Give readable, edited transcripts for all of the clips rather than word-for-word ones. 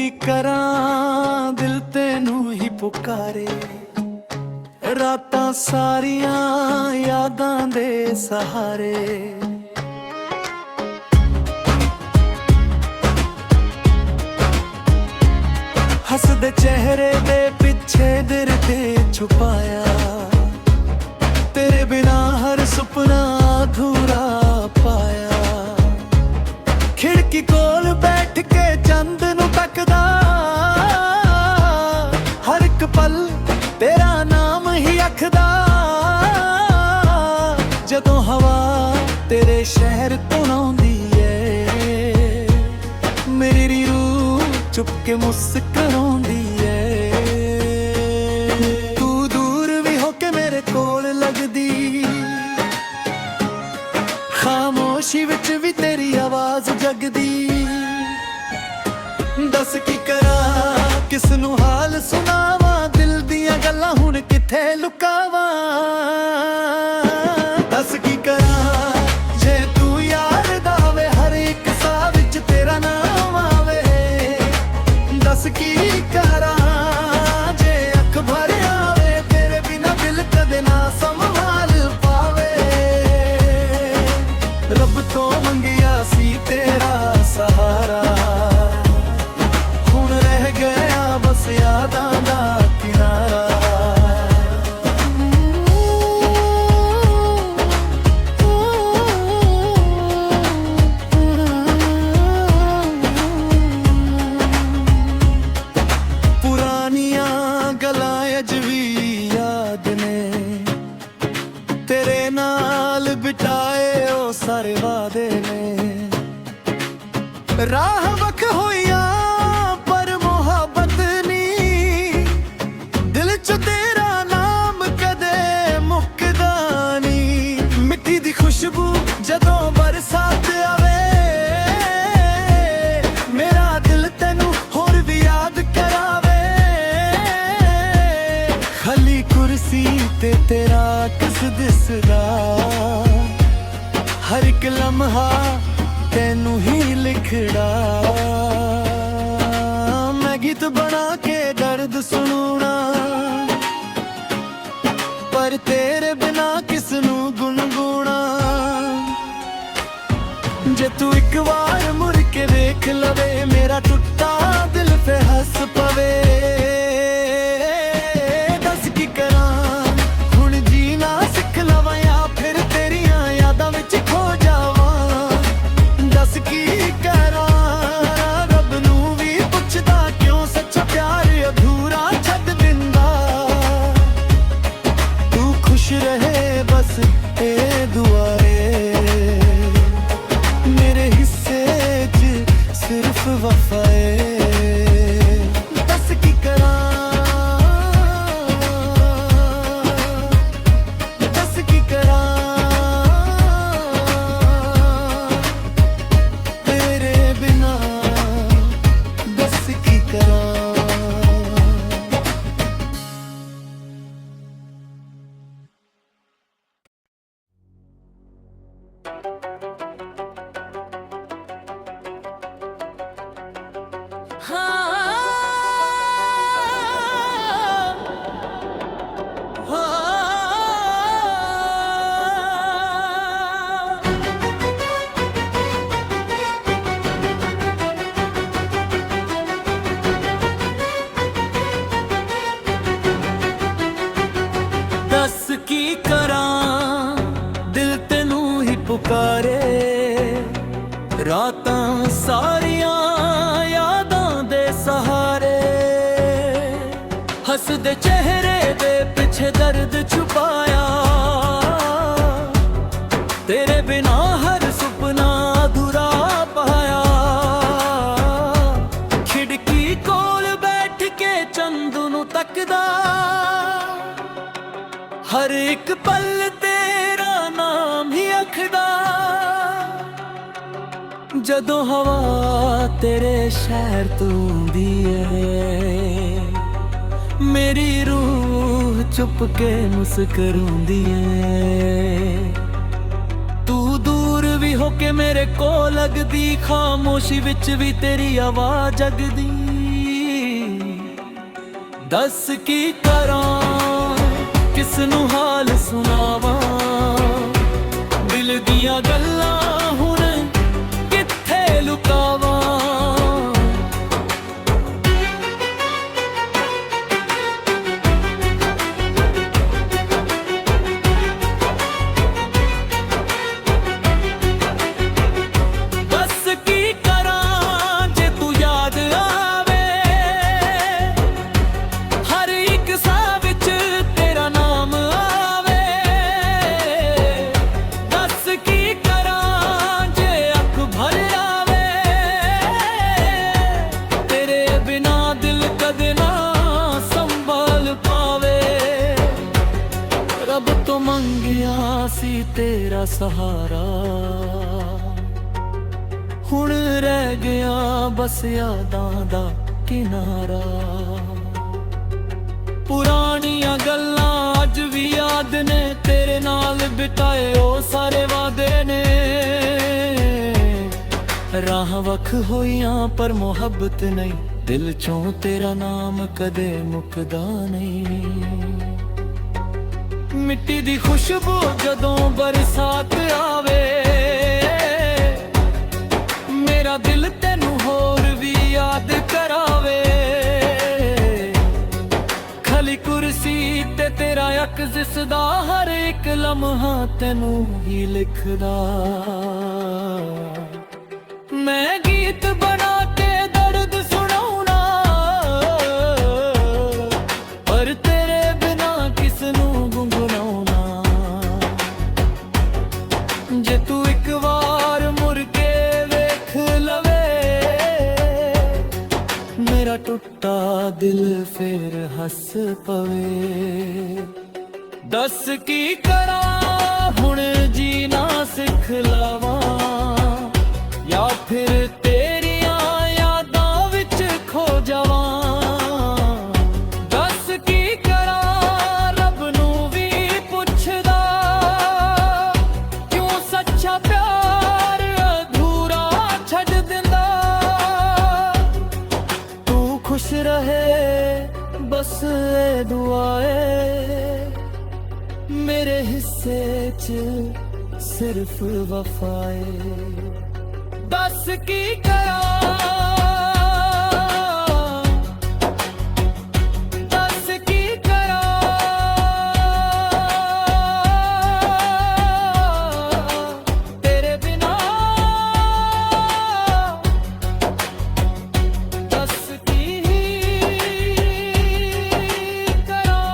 ਕੀ ਕਰਾਂ ਦਿਲ ਤੈਨੂੰ ਹੀ ਪੁਕਾਰੇ, ਰਾਤਾਂ ਸਾਰੀਆਂ ਯਾਦਾਂ ਦੇ ਸਹਾਰੇ। ਹੱਸਦੇ ਚਿਹਰੇ ਦੇ ਪਿੱਛੇ ਦਰਦ ਛੁਪਾਇਆ, ਤੇਰੇ ਬਿਨਾ ਹਰ ਸੁਪਨਾ ਅਧੂਰਾ ਪਾਇਆ। ਖਿੜਕੀ ਕੋਲ ਬੈਠ ਕੇ ਚੰਦ ਨੂੰ ਤੱਕਦਾ, ਹਰ ਇੱਕ ਪਲ ਤੇਰਾ ਨਾਮ ਹੀ ਅੱਖਦਾ। ਜਦੋਂ ਹਵਾ ਤੇਰੇ ਸ਼ਹਿਰ ਤੋਂ ਆਉਂਦੀ ਏ, ਮੇਰੀ ਰੂਹ ਚੁੱਪ ਕੇ ਮੁਸਕਰਾਉਂਦੀ ਏ। ਤੂੰ ਦੂਰ ਵੀ ਹੋ ਕੇ ਮੇਰੇ ਕੋਲ ਲੱਗਦੀ, ਖਾਮੋਸ਼ੀ ਵਿੱਚ ਵੀ ਤੇਰੀ ਆਵਾਜ਼ ਜਗਦੀ। ਦੱਸ ਕੀ ਕਰਾਂ ਕਿਸ ਨੂੰ ਹਾਲ ਸੁਣਾਵਾਂ, ਦਿਲ ਦੀਆਂ ਗੱਲਾਂ ਹੁਣ ਕਿੱਥੇ ਲੁਕਾਵਾਂ। ਦੱਸ ਕੀ ਕਰਾਂ ਜੇ ਤੂੰ ਯਾਰ ਦਾ ਵੇ, ਹਰ ਇੱਕ ਸਾਹ ਵਿੱਚ ਤੇਰਾ ਨਾਮ ਆਵੇ। ਦੱਸ ਕੀ ਕਰਾਂ ਜੇ ਅੱਖ ਭਰ ਆਵੇ, ਤੇਰੇ ਬਿਨਾ ਦਿਲ ਕਦੇ ਨਾ ਸੰਭਾਲ ਪਾਵੇ। ਰੱਬ ਤੋਂ ਮੰਗਿਆ ਸੀ ਤੇਰਾ ਸਹਾਰਾ, ਹੁਣ ਰਹਿ ਗਿਆ ਬਸ ਯਾਦਾਂ ਦਾ ਕਿਨਾਰਾ। ਪੁਰਾਣੀਆਂ ਗੱਲਾਂ ਅਜ ਵੀ ਯਾਦ ਨੇ, ਤੇਰੇ ਨਾਲ ਬਿਤਾਏ ਉਹ ਸਾਰੇ ਵਾਅਦੇ ਨੇ। ਰਾਹ ਵੱਖ ਹੋਈਆਂ ਪਰ ਮੁਹੱਬਤ ਨੀ, ਦਿਲ 'ਚ ਤੇਰਾ ਨਾਮ ਕਦੇ ਮੁੱਕਦਾ ਨੀ। ਮਿੱਟੀ ਦੀ ਖੁਸ਼ਬੂ ਜਦੋਂ ਬਰਸਾਤ ਆਵੇ, ਮੇਰਾ ਦਿਲ ਤੈਨੂੰ ਹੋਰ ਵੀ ਯਾਦ ਕਰਾਵੇ। ਖਾਲੀ ਕੁਰਸੀ ਤੇ ਤੇਰਾ ਕਿਸ ਦਿਸਦਾ, ਹਰ ਇੱਕ ਲਮਹਾ ਤੈਨੂੰ ਹੀ ਲਿਖੜਾ। ਮੈਂ ਗੀਤ ਬਣਾ ਕੇ ਦਰਦ ਸੁਣਾਉਣਾ, ਪਰ ਤੇਰੇ ਬਿਨਾ ਕਿਸ ਨੂੰ ਗੁਣਗੁਣਾ। ਜੇ ਤੂੰ ਇੱਕ ਵਾਰ ਮੁੜ ਕੇ ਵੇਖ ਲਵੇ, ਮੇਰਾ ਟੁੱਟਾ ਦਿਲ ਫੇ ਹੱਸ ਪਵੇ। ਦੱਸ ਕੀ ਕਰਾਂ ਹੁਣ ਜੀਣਾ ਸਿੱਖ ਲਵਾਂ, ਜਾਂ ਫਿਰ ਤੇਰੀਆਂ ਯਾਦਾਂ ਵਿੱਚ ਖੋ ਜਾਵਾਂ। ਦੱਸ ਕੀ ਕਰਾਂ ਰੱਬ ਨੂੰ ਵੀ ਪੁੱਛਦਾ, ਕਿਉਂ ਸੱਚਾ ਪਿਆਰ ਅਧੂਰਾ ਛੱਡ ਦਿੰਦਾ। ਤੂੰ ਖੁਸ਼ ਰਹੇ ਬਸ ਇਹ ਦੁਆ ਏ, ਮੇਰੇ ਹਿੱਸੇ 'ਚ ਸਿਰਫ ਵਫਾ ਏ। ਦੱਸ ਕੀ ਕਰਾਂ, ਦੱਸ ਕੀ ਕਰਾਂ ਤੇਰੇ ਬਿਨਾ, ਦੱਸ ਕੀ ਕਰਾਂ। ਦੱਸ ਕੀ ਕਰਾਂ ਦਿਲ ਤੈਨੂੰ ਹੀ ਪੁਕਾਰੇ, ਰਾਤਾਂ ਸਾਰੀਆਂ ਯਾਦਾਂ ਦੇ ਸਹਾਰੇ। ਹੱਸਦੇ ਚਿਹਰੇ ਦੇ ਪਿੱਛੇ ਦਰਦ ਛੁਪਾਇਆ, ਤੇਰੇ ਬਿਨਾ ਹਰ ਸੁਪਨਾ ਅਧੂਰਾ ਪਾਇਆ। ਖਿੜਕੀ ਕੋਲ ਬੈਠ ਕੇ ਚੰਦ ਨੂੰ ਤੱਕਦਾ, ਹਰ ਇੱਕ ਪਲ ਤੇਰਾ ਨਾਮ ਹੀ ਅੱਖਦਾ। ਜਦੋਂ ਹਵਾ ਤੇਰੇ ਸ਼ਹਿਰ ਤੋਂ ਆਉਂਦੀ ਏ, ਮੇਰੀ ਰੂਹ ਚੁੱਪ ਕੇ ਮੁਸਕਰਾਉਂਦੀ ਏ। ਤੂੰ ਦੂਰ ਵੀ ਹੋ ਕੇ ਮੇਰੇ ਕੋਲ ਲੱਗਦੀ, ਖਾਮੋਸ਼ੀ ਵਿੱਚ ਵੀ ਤੇਰੀ ਆਵਾਜ਼ ਜਗਦੀ। दस की करां किस नू हाल सुनावां, दिल दियां गल्लां हुण कित्थे लुकावां। रब तो मंगिया सी तेरा सहारा, हुण रह गया बस यादां दा किनारा। पुरानियां गल्लां अज भी याद ने, तेरे नाल बिताए ओ सारे वादे ने। राह वख होइयां पर मुहब्बत नहीं, दिल चों तेरा नाम कदे मुकदा नहीं। मिट्टी दी खुशबू जदों बरसात आवे, मेरा दिल तेनू होर भी याद करावे। खली कुर्सी ते तेरा अक जिसदा, हर एक लम्हा तेनू ही लिखदा। मैं गीत बना के दर्द सुनाऊना, पर तेरे बिना किसनू गुनगुनाऊना। जे तू एक बार मुड़ के वेख लवे, मेरा टुटा दिल फिर हस पवे। दस की करां हुण जीना सिख लावां, या फिर तेरियां यादां विच खो जावां। दस की करां रब नू भी पुछदा, क्यों सच्चा प्यार अधूरा छड्ड दिंदा। तू खुश रहे बस ए दुआ ए, मेरे हिस्से च सिर्फ वफाए। दस की करां, दस की करां, तेरे बिना। दस की करां।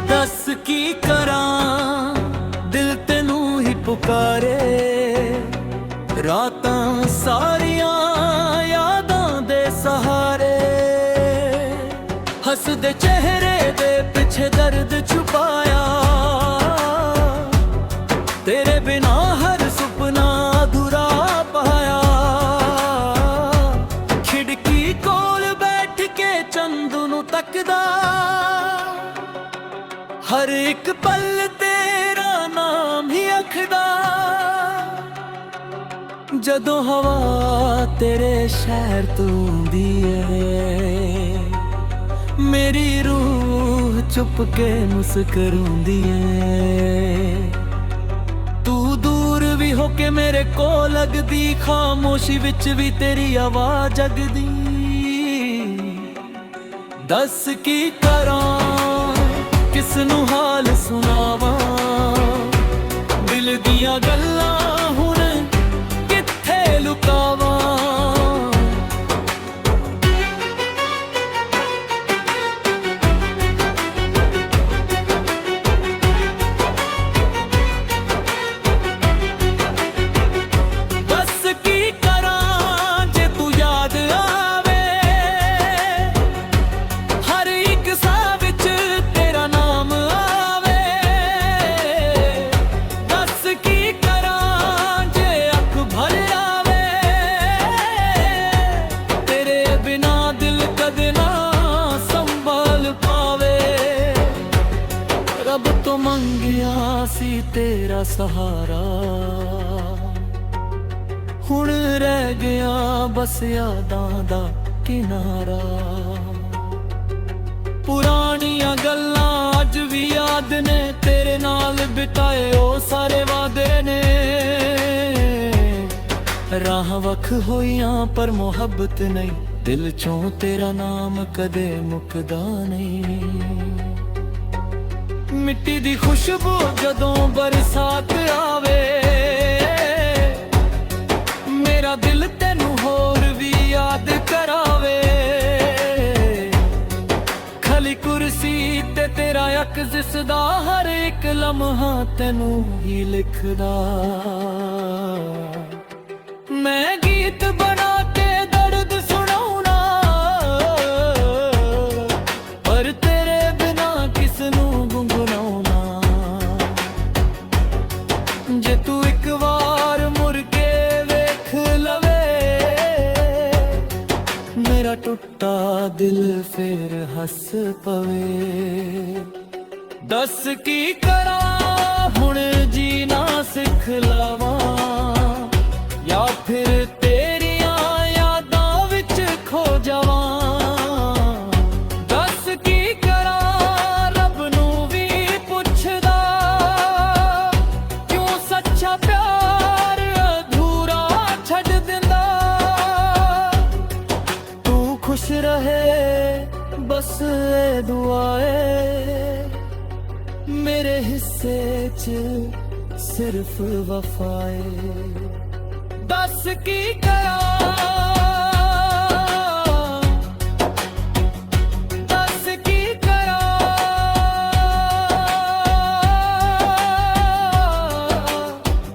दस की करां दिल तेनू ही पुकारे, रातां सारियां यादां दे सहारे। हसदे चेहरे दे पिछे दर्द छुपाया, तेरे बिना हर सुपना अधूरा पाया। खिड़की कोल बैठ के चंद नू तकदा, हर एक पल तेरा नाम ही अखदा। जदों हवा तेरे शहर तों आउंदी है, मेरी रूह चुप के मुस्कराउंदी है। तू दूर भी होके मेरे को लगदी, खामोशी विच भी तेरी आवाज जगदी। दस की करां किस नू हाल सुनावां, दिल दियां गल्लां हुण कित्थे लुकावां। दस की करां जे तू याद सी तेरा सहारा, हुण रह गया बस यादां दा किनारा। पुरानियां गल्लां अज भी याद ने, तेरे नाल बिताए ओ सारे वादे ने। राह वख होइयां पर मोहब्बत नहीं, दिल चों तेरा नाम कदे मुकदा नहीं। मिट्टी दी खुशबू जदों बरसात आवे, मेरा दिल तेनू होर भी याद करावे। खली कुर्सी ते तेरा यक जिसदा, हर एक लम्हा तेनू ही लिखदा। मैं गीत बना के दर्द सुनाऊना, पर तेरे बिना किसनू गुनगुनाऊना। जे तू एक बार मुड़ के वेख लवे, मेरा टुटा दिल फिर हस पवे। दस की करा हुण जीना सिख लावा, या फिर तेरियां यादां विच खो जावां। दस की करा रब नू भी पुछदा, क्यों सच्चा प्यार अधूरा छड्ड दिंदा। तू खुश रहे बस ए दुआ ए, मेरे हिस्से च सिर्फ वफाए। दस की करा, दस की करा,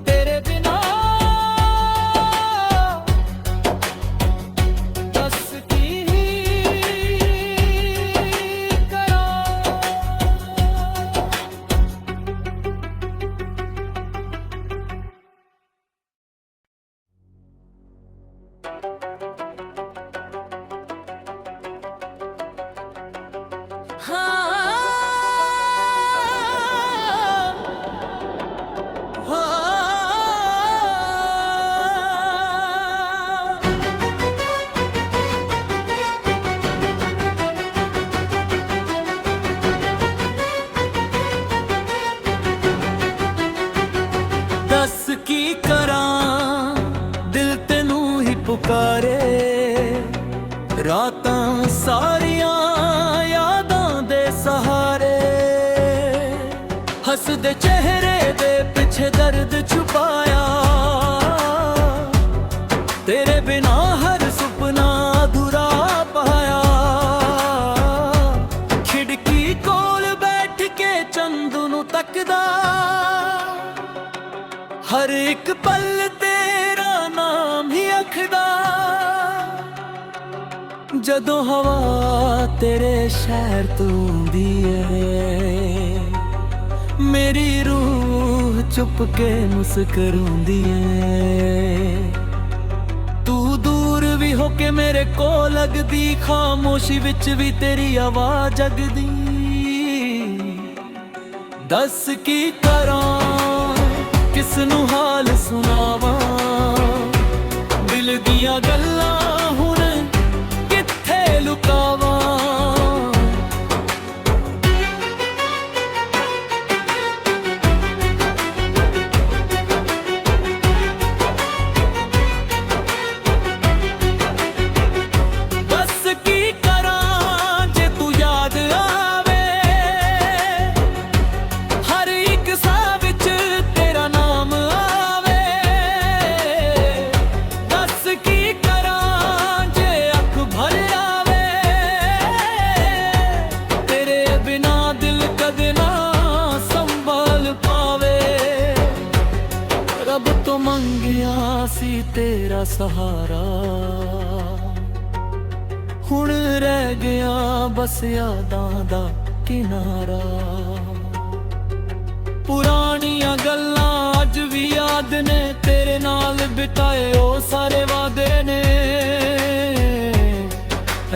तेरे बिना। दस की करा। दस की करा दिल तेनू ही पुकारे, रातां सारियां यादां दे सहारे। हसदे चेहरे दे पिछे दर्द छुपाया, तेरे बिना हर सुपना अधूरा पाया। खिड़की कोल बैठ के चंद नू तकदा, हर एक पल तेरा नाम ही अखदा। जदों हवा तेरे शहर तो आउंदी है, मेरी रूह चुप के मुस्कुराउंदी है। तू दूर भी होके मेरे को लगदी, खामोशी विच भी तेरी आवाज जगदी। दस की करा किसनू हाल सुनावा, दिल दियां गल्लां हुण कित्थे लुकावा। सी तेरा सहारा, हुण रह गया बस यादां दा किनारा। पुरानियां गल्लां अज भी याद ने, तेरे नाल बिताए ओ सारे वादे ने।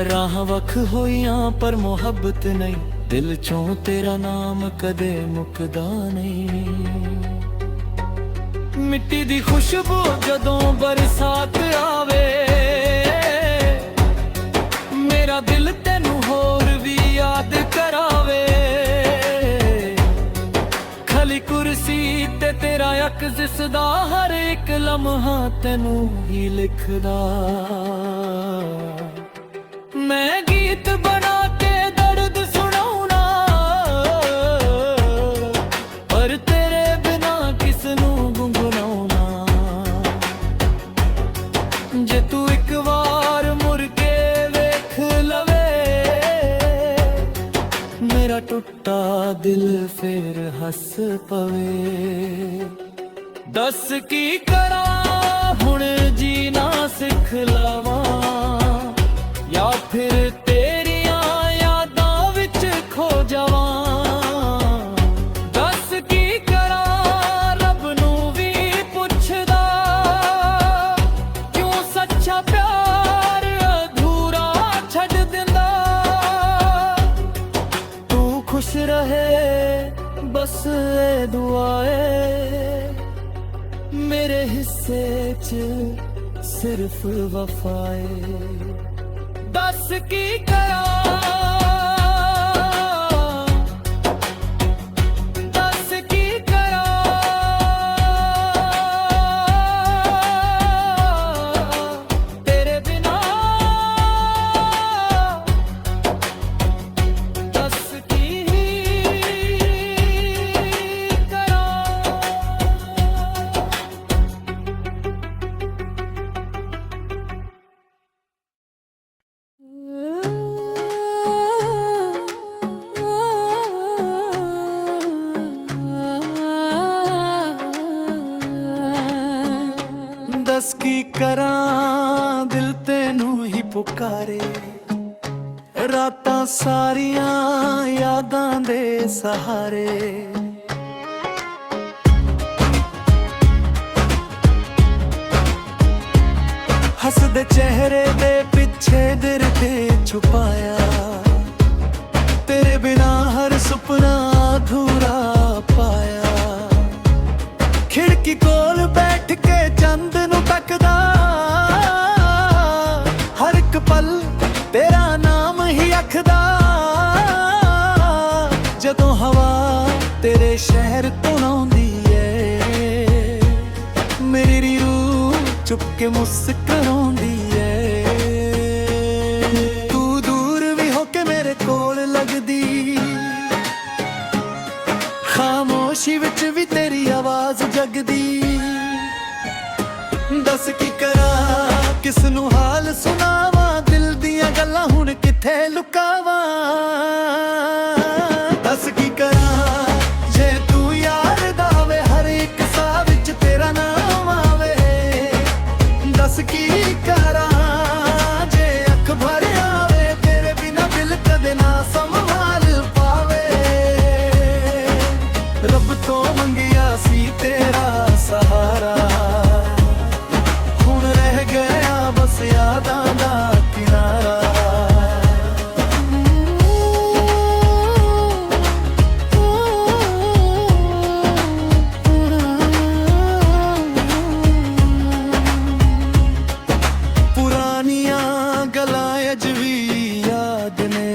राह वख होइयां पर मोहब्बत नहीं, ਦਿਲ ਚੋਂ ਤੇਰਾ ਨਾਮ ਕਦੇ ਮੁੱਕਦਾ ਨਹੀਂ। ਮਿੱਟੀ ਦੀ ਖੁਸ਼ਬੂ ਜਦੋਂ ਬਰਸਾਤ ਆਵੇ, ਮੇਰਾ ਦਿਲ ਤੈਨੂੰ ਹੋਰ ਵੀ ਯਾਦ ਕਰਾਵੇ। ਖਲੀ ਕੁਰਸੀ ਤੇ ਤੇਰਾ ਅੱਖ ਜਿਸਦਾ ਹਰ ਇੱਕ ਲਮਹਾ ਤੈਨੂੰ ਹੀ ਲਿਖਦਾ। ਮੈਂ ਗੀਤ ਬਣਾ ਕੇ ਦਰਦ ਸੁਣਾਉਣਾ, ਪਰ ਤੇਰੇ ਬਿਨਾ ਕਿਸ ਨੂੰ ਗੁੰਗੁਣਾਉਣਾ। ਜੇ ਤੂੰ ਇੱਕ ਵਾਰ ਮੁੜ ਕੇ ਵੇਖ ਲਵੇ, ਮੇਰਾ ਟੁੱਟਾ ਦਿਲ ਫੇਰ ਹੱਸ ਪਵੇ। ਦੱਸ ਕੀ ਕਰਾਂ ਹੁਣ ਜੀਣਾ ਸਿੱਖ ਲਵਾਂ, ਜਾਂ ਫਿਰ ਤੇਰੀਆਂ ਯਾਦਾਂ ਵਿੱਚ ਖੋ ਜਾਵਾਂ। ਦੱਸ ਕੀ ਕਰਾਂ ਰੱਬ ਨੂੰ ਵੀ ਪੁੱਛਦਾ, ਕਿਉਂ ਸੱਚਾ ਪਿਆਰ ਅਧੂਰਾ ਛੱਡ ਦਿੰਦਾ। ਤੂੰ ਖੁਸ਼ ਰਹੇ ਬਸ ਇਹ ਦੁਆ ਏ, ਮੇਰੇ ਹਿੱਸੇ 'ਚ ਸਿਰਫ ਵਫਾ ਏ। ਦੱਸ ਕੀ ਕਰਾਂ, ਦੱਸ ਕੀ ਕਰਾਂ, ਤੇਰੇ ਬਿਨਾ। ਦੱਸ ਕੀ ਕਰਾਂ। ਦੱਸ ਕੀ ਕਰਾਂ ਦਿਲ ਤੈਨੂੰ ਹੀ ਪੁਕਾਰੇ, ਰਾਤਾਂ ਸਾਰੀਆਂ ਯਾਦਾਂ ਦੇ ਸਹਾਰੇ। ਹੱਸਦੇ ਚਿਹਰੇ ਦੇ ਪਿੱਛੇ ਦਰਦ ਛੁਪਾਇਆ, ਤੇਰੇ ਬਿਨਾ ਹਰ ਸੁਪਨਾ ਅਧੂਰਾ ਪਾਇਆ। ਖਿੜਕੀ ਕੋਲ ਬੈਠ ਕੇ ਚੰਦ ਨੂੰ ਤੱਕਦਾ, ਹਰ ਇੱਕ ਪਲ ਤੇਰਾ ਨਾਮ ਹੀ ਆਖਦਾ। ਜਦੋਂ ਹਵਾ ਤੇਰੇ ਸ਼ਹਿਰ ਤੋਂ ਆਉਂਦੀ ਏ, ਮੇਰੀ ਰੂਹ ਚੁੱਪ ਕੇ ਮੁਸਕਰਾਉਂਦੀ ਏ। ਤੂੰ ਦੂਰ ਵੀ ਹੋ ਕੇ ਮੇਰੇ ਕੋਲ ਲੱਗਦੀ, ਖਾਮੋਸ਼ੀ ਵਿੱਚ ਵੀ ਤੇਰੀ ਆਵਾਜ਼ ਜਗਦੀ। ਦੱਸ ਕੀ ਕਰਾਂ ਕਿਸ ਨੂੰ ਹਾਲ ਸੁਣਾਵਾਂ, ਦਿਲ ਦੀਆਂ ਗੱਲਾਂ ਹੁਣ ਕਿੱਥੇ ਲੁਕਾਵਾਂ। ਦੱਸ ਕੀ ਕਰਾਂ ਜੇ ਤੂੰ ਯਾਰ ਦਾ ਵੇ, ਹਰ ਇੱਕ ਸਾਹ ਵਿੱਚ ਤੇਰਾ ਨਾਮ ਆਵੇ। ਦੱਸ ਕੀ ਕਰਾਂ ਜੇ ਅੱਖ ਭਰ ਆਵੇ, ਤੇਰੇ ਬਿਨਾ ਦਿਲ ਕਦੇ ਨਾ ਸੰਭਾਲ ਪਾਵੇ। ਰੱਬ ਤੋਂ ਮੰਗਿਆ ਸੀ ਤੇਰਾ ਸਹਾਰਾ, ਹੁਣ ਰਹਿ ਗਿਆ ਬਸ ਯਾਦਾਂ ਦਾ ਕਿਨਾਰਾ। ਪੁਰਾਣੀਆਂ ਗੱਲਾਂ ਅਜ ਵੀ ਯਾਦ ਨੇ,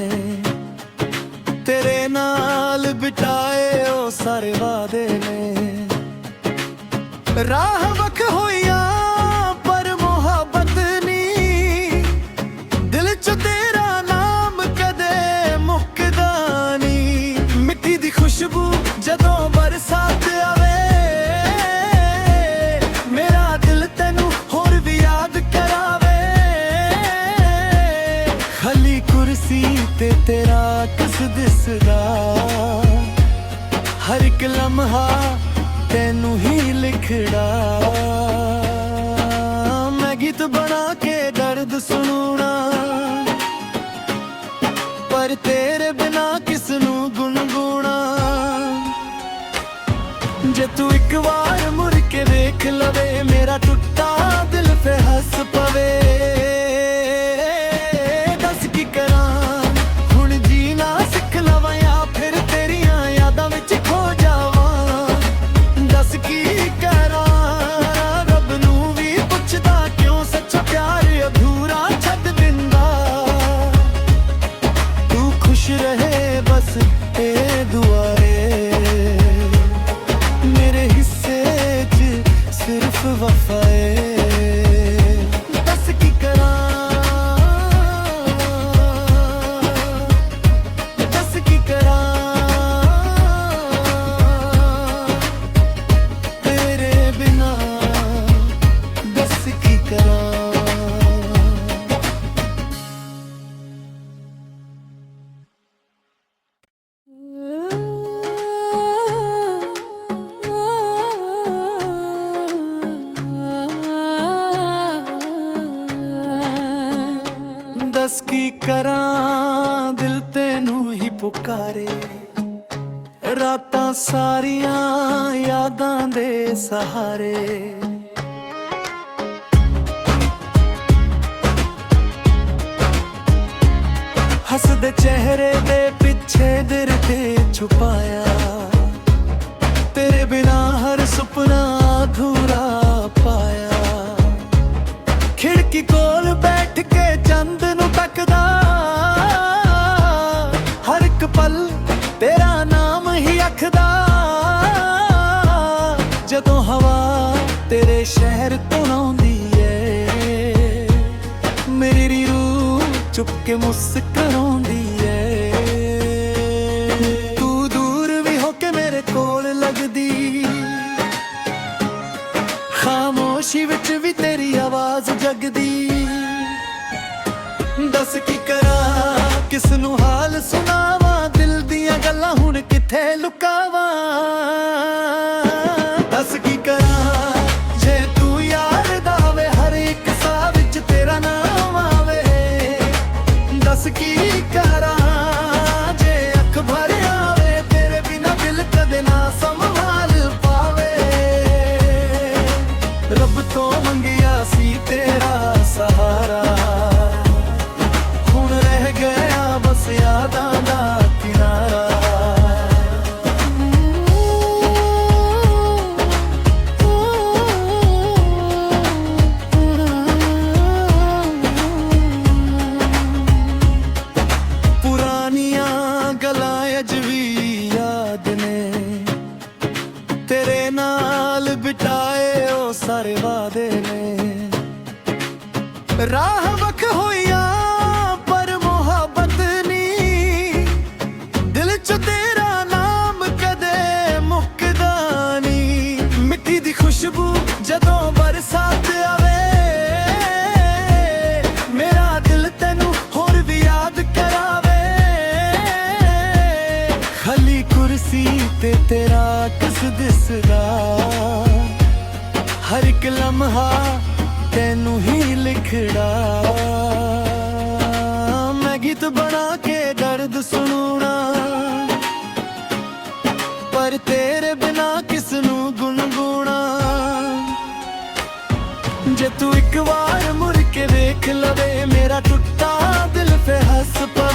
ਤੇਰੇ ਨਾਲ ਬਿਤਾਏ ਉਹ ਸਾਰੇ ਵਾਅਦੇ ਨੇ। ਰਾਹ ਵਖ ਹੋਈਆਂ ਪਰ ਮੁਹੱਬਤ ਨੀ, ਦਿਲ 'ਚ ਤੇਰਾ ਨਾਮ ਕਦੇ ਮੁੱਕਦਾ ਨੀ। ਮਿੱਟੀ ਦੀ ਖੁਸ਼ਬੂ ਜਦੋਂ ਬਰਸਾਤ ਆਵੇ, ਮੇਰਾ ਦਿਲ ਤੈਨੂੰ ਹੋਰ ਵੀ ਯਾਦ ਕਰਾਵੇ। ਖਲੀ ਕੁਰਸੀ ਤੇ ਤੇਰਾ ਕਿਸ ਦਿਸਦਾ, ਹਰ ਇੱਕ ਲਮਹਾ ਤੈਨੂੰ ਹੀ ਲਿਖੜਾ। ਮੈਂ ਗੀਤ ਬਣਾ ਕੇ ਦਰਦ ਸੁਣਾਉਣਾ, ਪਰ ਤੇਰੇ ਬਿਨਾ ਕਿਸ ਨੂੰ ਗੁਣਗੁਣਾ। ਜੇ ਤੂੰ ਇੱਕ ਵਾਰ ਮੁੜ ਕੇ ਵੇਖ ਲਵੇ, ਮੇਰਾ ਟੁੱਟਾ ਦਿਲ ਫੇ ਹੱਸ ਪਵੇ। ਦੱਸ ਕੀ ਕਰਾਂ ਹੁਣ ਜੀਣਾ ਸਿੱਖ ਲਵਾਂ, बस ए दुआरे मेरे हिस्से च सिर्फ वफाए दस की करा दस की करा तेरे बिना दस की करा दस की करा दिल तेनू ही पुकारे रातां सारियां यादां दे सहारे हसदे चेहरे दे पिछे दर्द छुपाया तेरे बिना हर सुपना अधूरा पाया खिड़की कोल बैठ के चंद नू तकदा हर एक पल तेरा नाम ही अखदा जदों हवा तेरे शहर तो आउंदी है मेरी रूह चुप के मुस्कराउंदी है तू दूर भी होके मेरे कोल लगदी खामोशी विच भी तेरी आवाज जगदी दस की करा किस नू हाल सुनावा दिल दियां गल्लां हुण किथे लुकावा दस की करा जे तू यार दावे हर एक साह विच तेरा नाम आवे दस की करा जे अख भर आवे तेरे बिना दिल कदे ना संभाल पावे रब तो मंगिया सी तेरा सहारा हुण रह गया बस यादां दा किनारा पुरानियां गल्लां अज भी याद ने तेरे नाल बिताए ओ सारे वादे ने राह वख होइया पर मोहब्बत नी दिल च तेरा नाम कदे मुकदा नी मिट्टी दी खुशबू जदों बरसात आवे मेरा दिल तैनू होर भी याद करावे खाली कुर्सी ते तेरा किस दिसदा हर एक लम्हा तैनू ही लिखड़ा मैं गीत बना के दर्द सुनूना पर तेरे बिना किस नू गुनगुना जे तू एक बार मुड़ के देख लवे मेरा टुटा दिल पे हंस पा